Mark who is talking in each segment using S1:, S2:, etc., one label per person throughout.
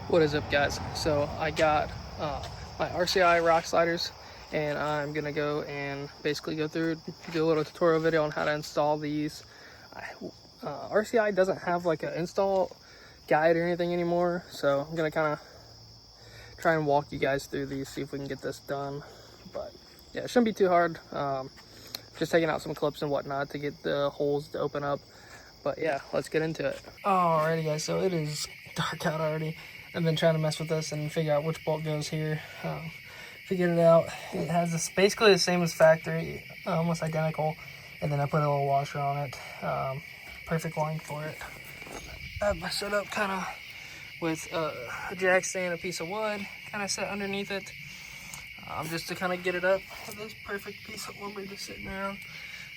S1: What is up, guys? So I got my RCI Rock Sliders, and I'm gonna go and basically go through, do a little tutorial video on how to install these. RCI doesn't have like an install guide or anything anymore, so I'm gonna kind of try and walk you guys through these, see if we can get this done. But yeah, it shouldn't be too hard. Just taking out some clips and whatnot to get the holes to open up. But yeah, let's get into it. Alrighty, guys, so it is dark out already. I've been trying to mess with this and figure out which bolt goes here. Figured it out. It has this basically the same as factory, almost identical. And then I put a little washer on it. Perfect length for it. I have my setup kind of with a jack stand, a piece of wood, kind of set underneath it, just to kind of get it up. This perfect piece of lumber just sitting around,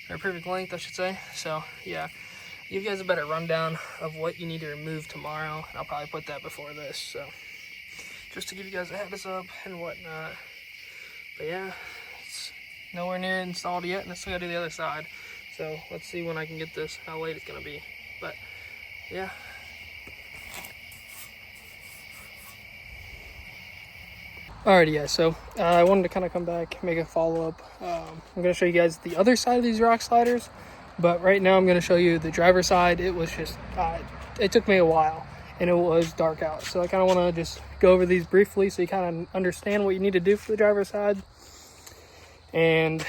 S1: or perfect length, I should say. So yeah. Give you guys a better rundown of what you need to remove tomorrow. I'll probably put that before this, so just to give you guys a heads up and whatnot. But yeah, it's nowhere near installed yet, and I still gotta do the other side. So let's see when I can get this, how late it's gonna be. But yeah. Alrighty, guys, so I wanted to kind of come back, make a follow-up. I'm gonna show you guys the other side of these rock sliders. But right now I'm going to show you the driver's side. It was just, it took me a while and it was dark out. So I kind of want to just go over these briefly so you kind of understand what you need to do for the driver's side. And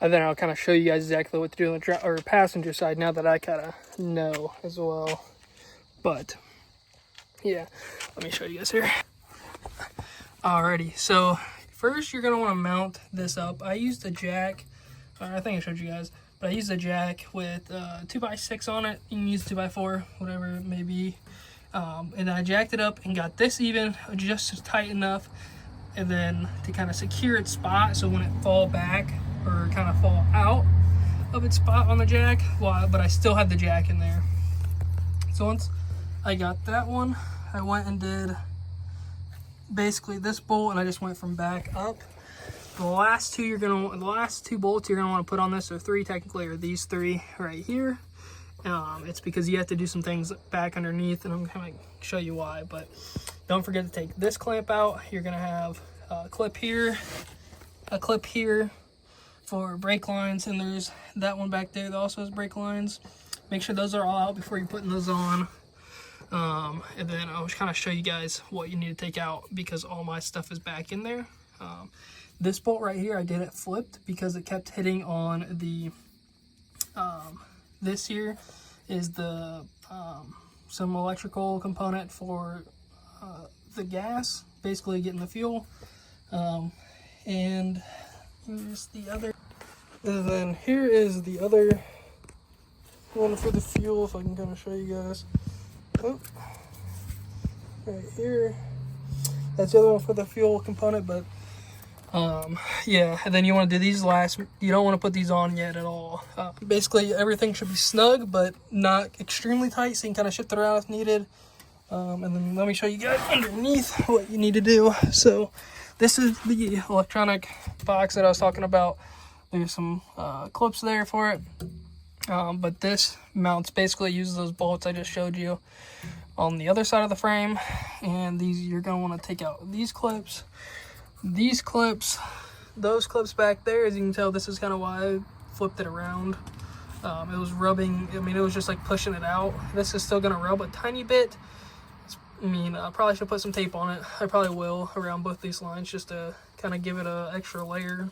S1: then I'll kind of show you guys exactly what to do on the passenger side now that I kind of know as well. But yeah, let me show you guys here. Alrighty, so first you're going to want to mount this up. I used a jack, I think I showed you guys. But I used a jack with 2x6 on it. You can use 2x4, whatever it may be. And I jacked it up and got this even just tight enough, and then to kind of secure its spot so when it fall back or kind of fall out of its spot on the jack, but I still had the jack in there. So once I got that one, I went and did basically this bolt, and I just went from back up. The last two bolts you're gonna want to put on this, or three technically, are these three right here. It's because you have to do some things back underneath, and I'm gonna show you why. But don't forget to take this clamp out. You're gonna have a clip here for brake lines, and there's that one back there that also has brake lines. Make sure those are all out before you're putting those on. And then I'll kind of show you guys what you need to take out because all my stuff is back in there. This bolt right here, I did it flipped because it kept hitting on the, this here is the, some electrical component for the gas, basically getting the fuel. And here's the other, and then here is the other one for the fuel, if I can kind of show you guys. Oh, right here, that's the other one for the fuel component, but yeah, and then you want to do these last. You don't want to put these on yet at all. Basically everything should be snug but not extremely tight, so you can kind of shift it around if needed. And then let me show you guys underneath what you need to do. So this is the electronic box that I was talking about. There's some clips there for it, but this mounts basically uses those bolts I just showed you on the other side of the frame. And these, you're going to want to take out these clips, those clips back there. As you can tell, this is kind of why I flipped it around. It was rubbing, I mean, it was just like pushing it out. This is still going to rub a tiny bit. I mean, I probably should put some tape on it. I probably will around both these lines just to kind of give it an extra layer.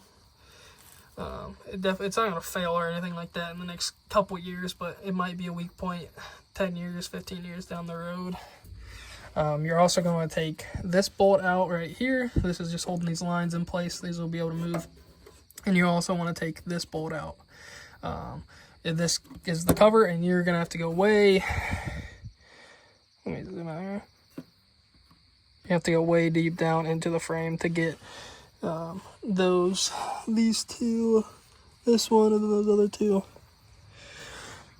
S1: It's not going to fail or anything like that in the next couple years, but it might be a weak point 10 years, 15 years down the road. You're also going to take this bolt out right here. This is just holding these lines in place. These will be able to move. And you also want to take this bolt out. This is the cover, and you're going to have to go way... Let me zoom out here. You have to go way deep down into the frame to get these two, this one, and then those other two.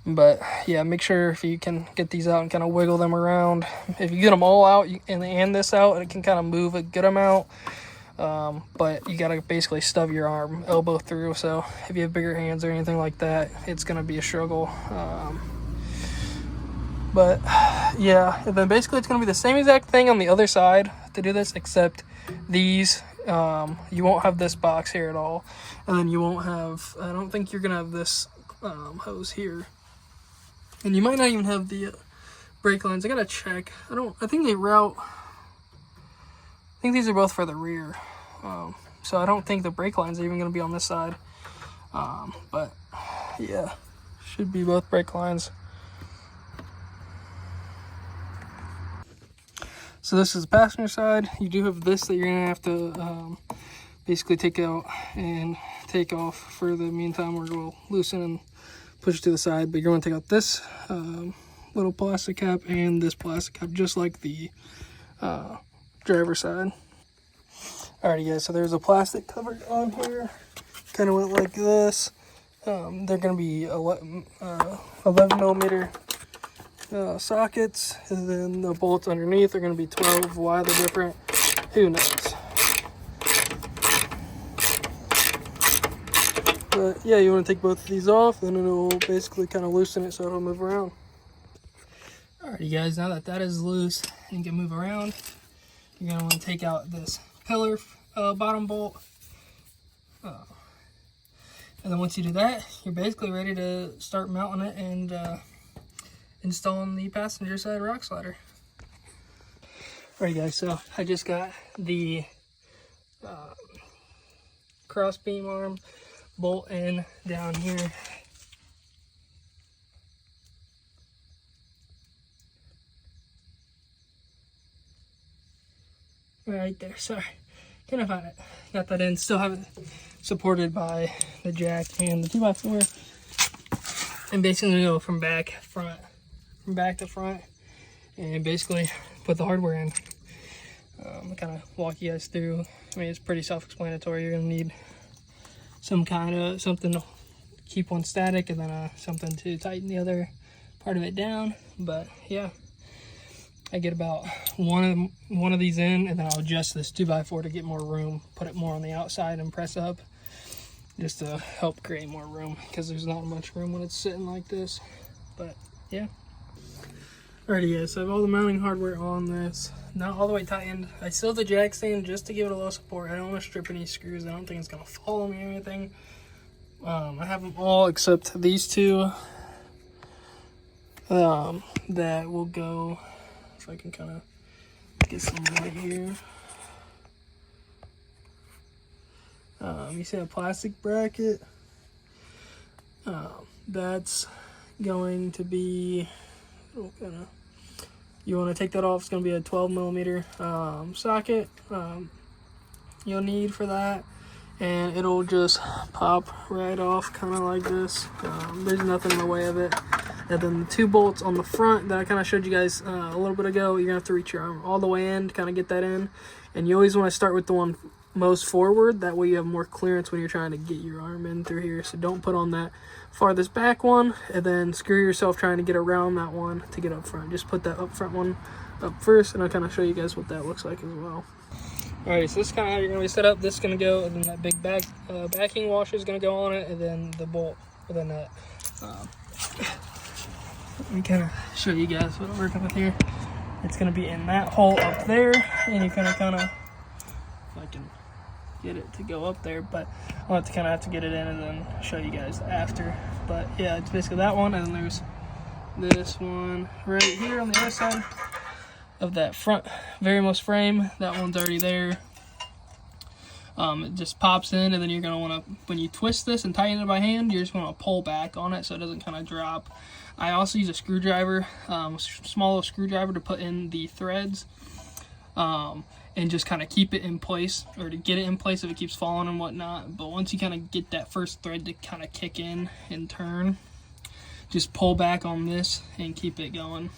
S1: But yeah, make sure if you can get these out and kind of wiggle them around. If you get them all out and this out, it can kind of move a good amount. But you got to basically stub your elbow through. So if you have bigger hands or anything like that, it's going to be a struggle. But yeah, and then basically it's going to be the same exact thing on the other side to do this, except these, you won't have this box here at all. And then you won't have, I don't think you're going to have this hose here. And you might not even have the brake lines. I got to check. I think they route, I think these are both for the rear. So I don't think the brake lines are even going to be on this side. But yeah, should be both brake lines. So this is the passenger side. You do have this that you're gonna have to basically take out and take off for the meantime. We're gonna loosen and push it to the side, but you're gonna take out this little plastic cap and this plastic cap, just like the driver's side. Alrighty guys, so there's a plastic cover on here. Kind of went like this. They're gonna be 11 millimeter sockets, and then the bolts underneath are going to be 12. Why they're different, who knows? But yeah, you want to take both of these off, then it'll basically kind of loosen it so it'll move around. Alrighty guys, now that that is loose and can move around, you're going to want to take out this pillar bottom bolt. And then once you do that, you're basically ready to start mounting it and installing the passenger side rock slider. Alright guys, so I just got the cross beam arm bolt in down here. Right there, sorry. Couldn't find it. Got that in, still have it supported by the jack and the 2x4. And basically go from back to front and basically put the hardware in. I'll kind of walk you guys through. I mean, it's pretty self-explanatory. You're gonna need some kind of something to keep one static, and then something to tighten the other part of it down. But yeah, I get about one of these in, and then I'll adjust this 2x4 to get more room, put it more on the outside and press up, just to help create more room, because there's not much room when it's sitting like this. But yeah. Alrighty guys, so I have all the mounting hardware on this. Not all the way tightened. I still have the jack stand just to give it a little support. I don't want to strip any screws. I don't think it's going to fall on me or anything. I have them all except these two. That will go, if I can kind of get some right here. You see a plastic bracket? That's going to be, you want to take that off. It's going to be a 12 millimeter socket you'll need for that, and it'll just pop right off kind of like this. There's nothing in the way of it. And then the two bolts on the front that I kind of showed you guys a little bit ago, you're going to have to reach your arm all the way in to kind of get that in. And you always want to start with the one most forward. That way you have more clearance when you're trying to get your arm in through here. So don't put on that farthest back one and then screw yourself trying to get around that one to get up front. Just put that up front one up first, and I'll kind of show you guys what that looks like as well. Alright, so this is kind of how you're going to be set up. This is going to go, and then that big backing washer is going to go on it, and then the bolt, and then that. Let me kind of show you guys what I'm working with here. It's going to be in that hole up there, and you're going to kind of, if I can get it to go up there, but I'll have to kind of get it in and then show you guys after. But yeah, it's basically that one, and then there's this one right here on the other side of that front very-most frame. That one's already there. It just pops in, and then you're going to want to, when you twist this and tighten it by hand, you're just going to pull back on it so it doesn't kind of drop. I also use a screwdriver, small screwdriver, to put in the threads and just kind of keep it in place, or to get it in place if it keeps falling and whatnot. But once you kind of get that first thread to kind of kick in and turn, just pull back on this and keep it going.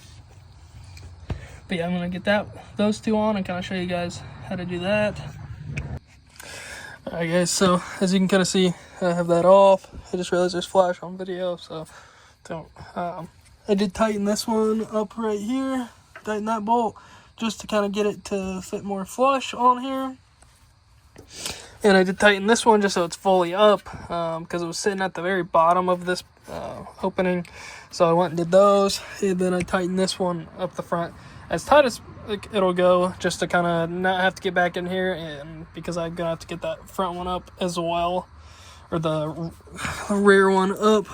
S1: But yeah, I'm going to get those two on and kind of show you guys how to do that. Alright guys, so as you can kind of see, I have that off. I just realized there's flash on video, so don't. I did tighten this one up right here, tighten that bolt, just to kind of get it to fit more flush on here. And I did tighten this one just so it's fully up, because it was sitting at the very bottom of this opening. So I went and did those, and then I tightened this one up the front as tight as it'll go, just to kind of not have to get back in here, and because I'm gonna have to get that front one up as well, or the rear one up,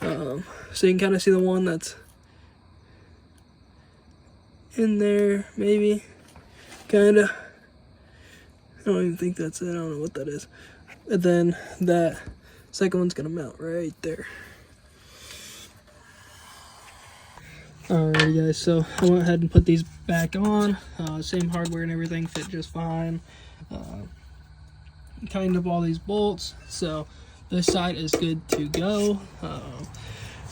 S1: so you can kind of see the one that's in there, maybe, kind of. I don't even think that's it. I don't know what that is. And then that second one's gonna mount right there. Alrighty guys, so I went ahead and put these back on. Same hardware and everything fit just fine. Tightened up all these bolts, so this side is good to go.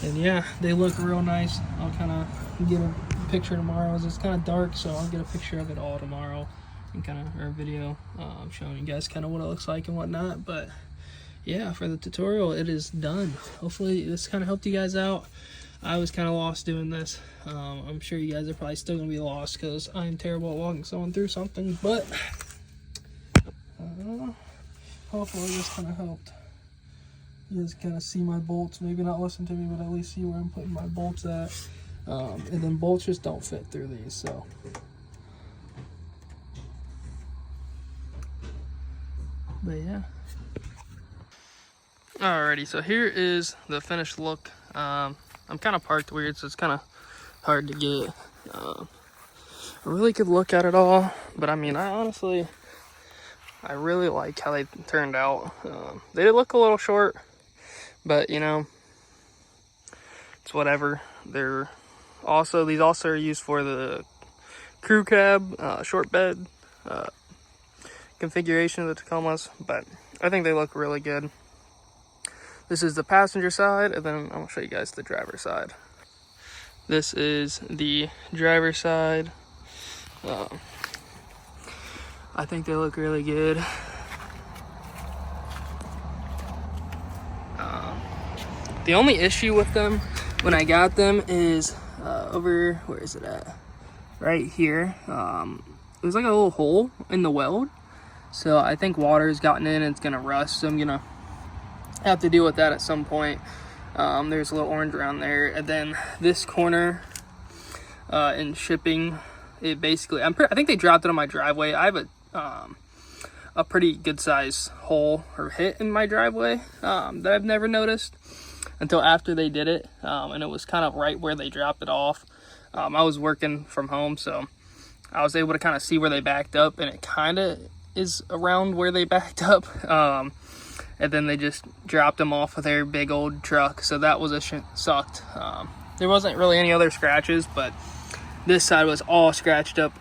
S1: And yeah, they look real nice. I'll kind of get a picture tomorrow. It's kind of dark, so I'll get a picture of it all tomorrow, and kind of, or a video showing you guys kind of what it looks like and whatnot. But yeah, for the tutorial, it is done. Hopefully this kind of helped you guys out. I was kind of lost doing this. I'm sure you guys are probably still gonna be lost because I'm terrible at walking someone through something, but hopefully this kind of helped. You guys kind of see my bolts, maybe not listen to me, but at least see where I'm putting my bolts at. And then bolts just don't fit through these, so. But yeah. Alrighty, so here is the finished look. I'm kind of parked weird, so it's kind of hard to get a really good look at it all. But I mean, I really like how they turned out. They did look a little short, but you know, it's whatever. These also are used for the crew cab, short bed configuration of the Tacomas, but I think they look really good. This is the passenger side, and then I'm gonna show you guys the driver's side. This is the driver's side. I think they look really good. The only issue with them when I got them is over, where is it at? Right here. There's like a little hole in the weld, so I think water's gotten in and it's gonna rust, so I'm gonna have to deal with that at some point. There's a little orange around there, and then this corner in shipping, it basically, I think they dropped it on my driveway. I have a pretty good size hole or hit in my driveway that I've never noticed until after they did it, and it was kind of right where they dropped it off. I was working from home, so I was able to kind of see where they backed up, and it kind of is around where they backed up. And then they just dropped them off of their big old truck, so that was sucked. There wasn't really any other scratches, but this side was all scratched up.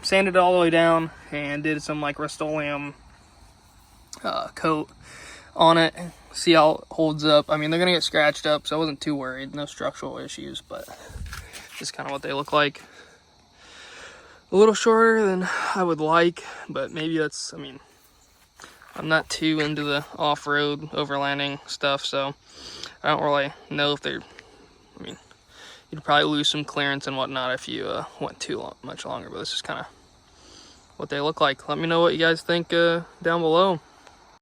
S1: Sanded it all the way down and did some like Rust-Oleum coat on it. See how it holds up. I mean, they're gonna get scratched up, so I wasn't too worried. No structural issues, but just kind of what they look like. A little shorter than I would like, but maybe that's, I mean, I'm not too into the off-road overlanding stuff, so I don't really know if they're, I mean, you'd probably lose some clearance and whatnot if you went much longer, but this is kind of what they look like. Let me know what you guys think down below.